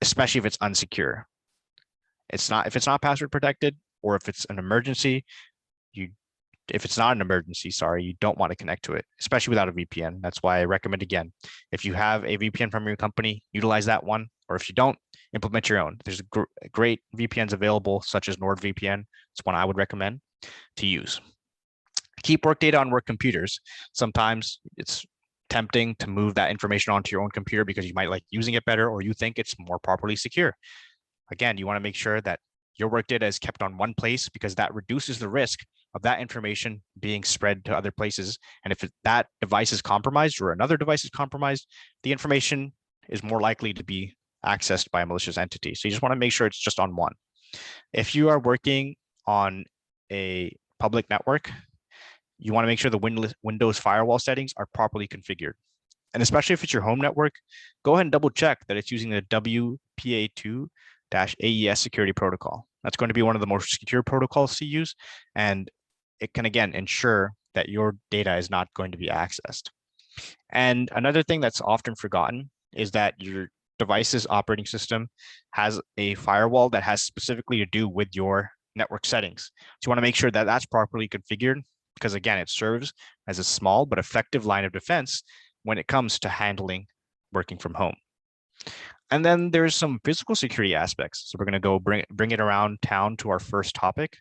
especially if it's unsecure. if it's not password protected, or if it's an emergency, if it's not an emergency, sorry, you don't want to connect to it, especially without a VPN. That's why I recommend, again, if you have a VPN from your company, utilize that one. Or if you don't, implement your own. There's great VPNs available, such as NordVPN. It's one I would recommend to use. Keep work data on work computers. Sometimes it's tempting to move that information onto your own computer because you might like using it better, or you think it's more properly secure. Again, you want to make sure that your work data is kept on one place, because that reduces the risk of that information being spread to other places. And if that device is compromised or another device is compromised, the information is more likely to be accessed by a malicious entity. So you just want to make sure it's just on one. If you are working on a public network, you want to make sure the Windows firewall settings are properly configured. And especially if it's your home network, go ahead and double check that it's using the WPA2-AES security protocol. That's going to be one of the most secure protocols to use, and it can, again, ensure that your data is not going to be accessed. And another thing that's often forgotten is that your device's operating system has a firewall that has specifically to do with your network settings. So you want to make sure that that's properly configured, because, again, it serves as a small but effective line of defense when it comes to handling working from home. And then there's some physical security aspects. So we're going to go bring it around town to our first topic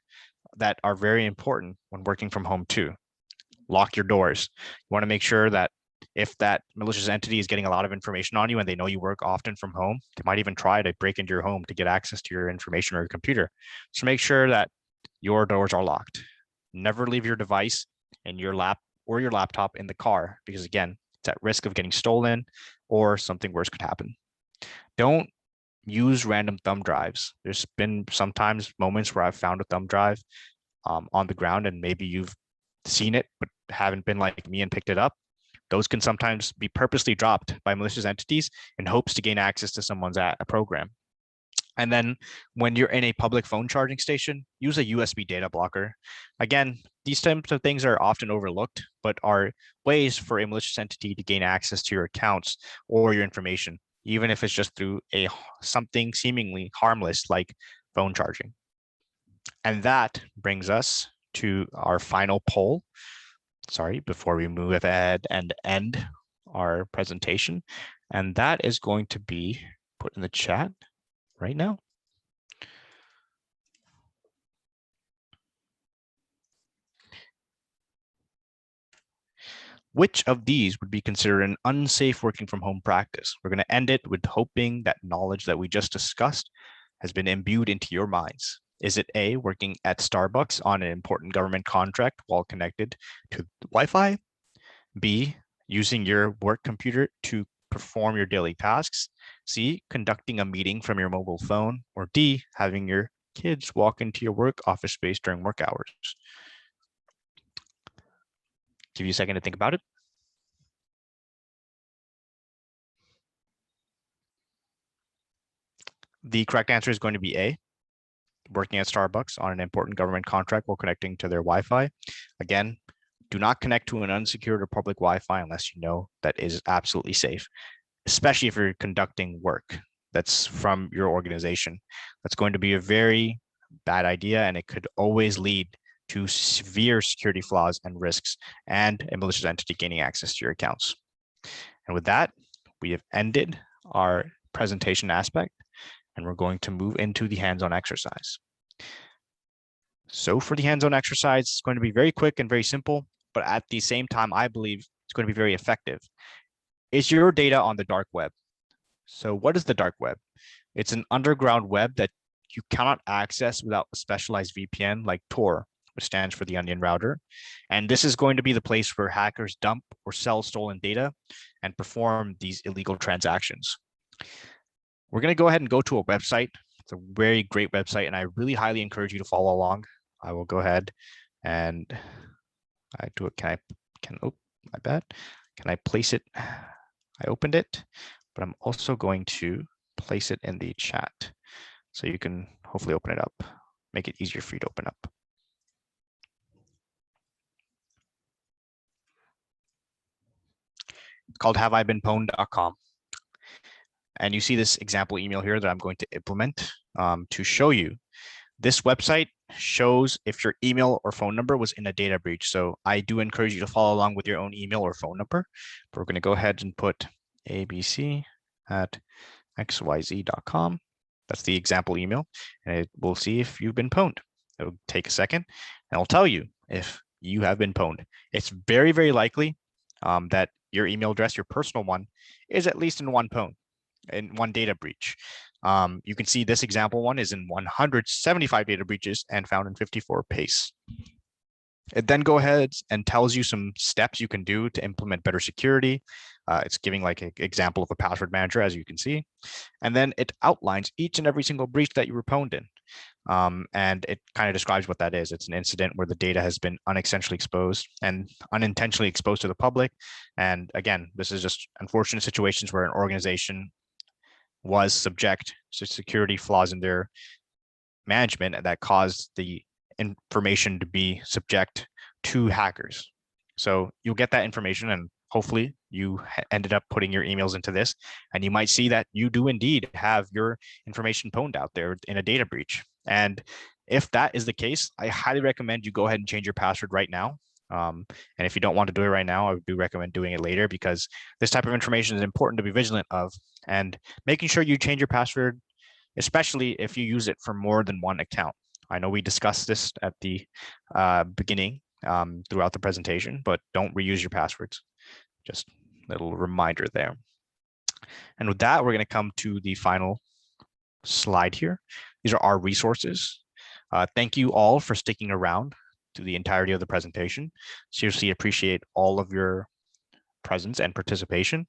that are very important when working from home too. Lock your doors. You want to make sure that if that malicious entity is getting a lot of information on you and they know you work often from home, they might even try to break into your home to get access to your information or your computer. So make sure that your doors are locked. Never leave your device in your laptop in the car, because, again, it's at risk of getting stolen or something worse could happen. Don't use random thumb drives. There's been sometimes moments where I've found a thumb drive on the ground, and maybe you've seen it but haven't been like me and picked it up. Those can sometimes be purposely dropped by malicious entities in hopes to gain access to someone's program. And then when you're in a public phone charging station, use a USB data blocker. Again, these types of things are often overlooked, but are ways for a malicious entity to gain access to your accounts or your information, even if it's just through something seemingly harmless like phone charging. And that brings us to our final poll. Sorry, before we move ahead and end our presentation. And that is going to be put in the chat right now. Which of these would be considered an unsafe working from home practice? We're going to end it with hoping that knowledge that we just discussed has been imbued into your minds. Is it A, working at Starbucks on an important government contract while connected to Wi-Fi? B, using your work computer to perform your daily tasks? C, conducting a meeting from your mobile phone? Or D, having your kids walk into your work office space during work hours? Give you a second to think about it. The correct answer is going to be A, working at Starbucks on an important government contract while connecting to their Wi-Fi. Again, do not connect to an unsecured or public Wi-Fi unless you know that is absolutely safe, especially if you're conducting work that's from your organization. That's going to be a very bad idea, and it could always lead to severe security flaws and risks and a malicious entity gaining access to your accounts. And with that, we have ended our presentation aspect, and we're going to move into the hands-on exercise. So for the hands-on exercise, it's going to be very quick and very simple, but at the same time, I believe it's going to be very effective. Is your data on the dark web? So what is the dark web? It's an underground web that you cannot access without a specialized VPN like Tor, which stands for the Onion Router. And this is going to be the place where hackers dump or sell stolen data and perform these illegal transactions. We're going to go ahead and go to a website. It's a very great website, and I really highly encourage you to follow along. I will go ahead and I do it. Oh, my bad. Can I place it? I opened it, but I'm also going to place it in the chat so you can hopefully open it up, make it easier for you to open up. It's called haveibeenpwned.com. And you see this example email here that I'm going to implement to show you. This website shows if your email or phone number was in a data breach. So I do encourage you to follow along with your own email or phone number. But we're going to go ahead and put abc@xyz.com. That's the example email, and it will see if you've been pwned. It'll take a second, and it'll tell you if you have been pwned. It's very, very likely that your email address, your personal one, is at least in one pwn, in one data breach. You can see this example one is in 175 data breaches and found in 54 PACE. It then goes ahead and tells you some steps you can do to implement better security. It's giving like an example of a password manager, as you can see. And then it outlines each and every single breach that you were pwned in. And it kind of describes what that is. It's an incident where the data has been unintentionally exposed to the public. And again, this is just unfortunate situations where an organization was subject to security flaws in their management that caused the information to be subject to hackers. So you'll get that information, and hopefully you ended up putting your emails into this, and you might see that you do indeed have your information pwned out there in a data breach. And if that is the case, I highly recommend you go ahead and change your password right now. And if you don't want to do it right now, I do recommend doing it later, because this type of information is important to be vigilant of, and making sure you change your password, especially if you use it for more than one account. I know we discussed this at the beginning throughout the presentation, but don't reuse your passwords. Just a little reminder there. And with that, we're going to come to the final slide here. These are our resources. Thank you all for sticking around to the entirety of the presentation. Seriously appreciate all of your presence and participation.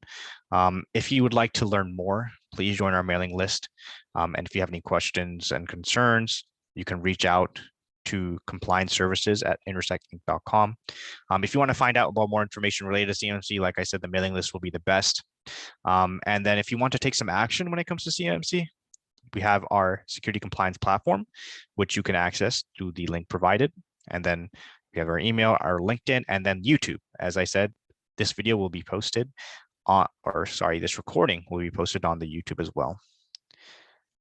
If you would like to learn more, please join our mailing list. And if you have any questions and concerns, you can reach out to complianceservices@intersectinc.com. If you want to find out about more information related to CMMC, like I said, the mailing list will be the best. And then if you want to take some action when it comes to CMMC, we have our security compliance platform, which you can access through the link provided. And then we have our email, our LinkedIn, and then YouTube. As I said, this video will be posted on, this recording will be posted on the YouTube as well.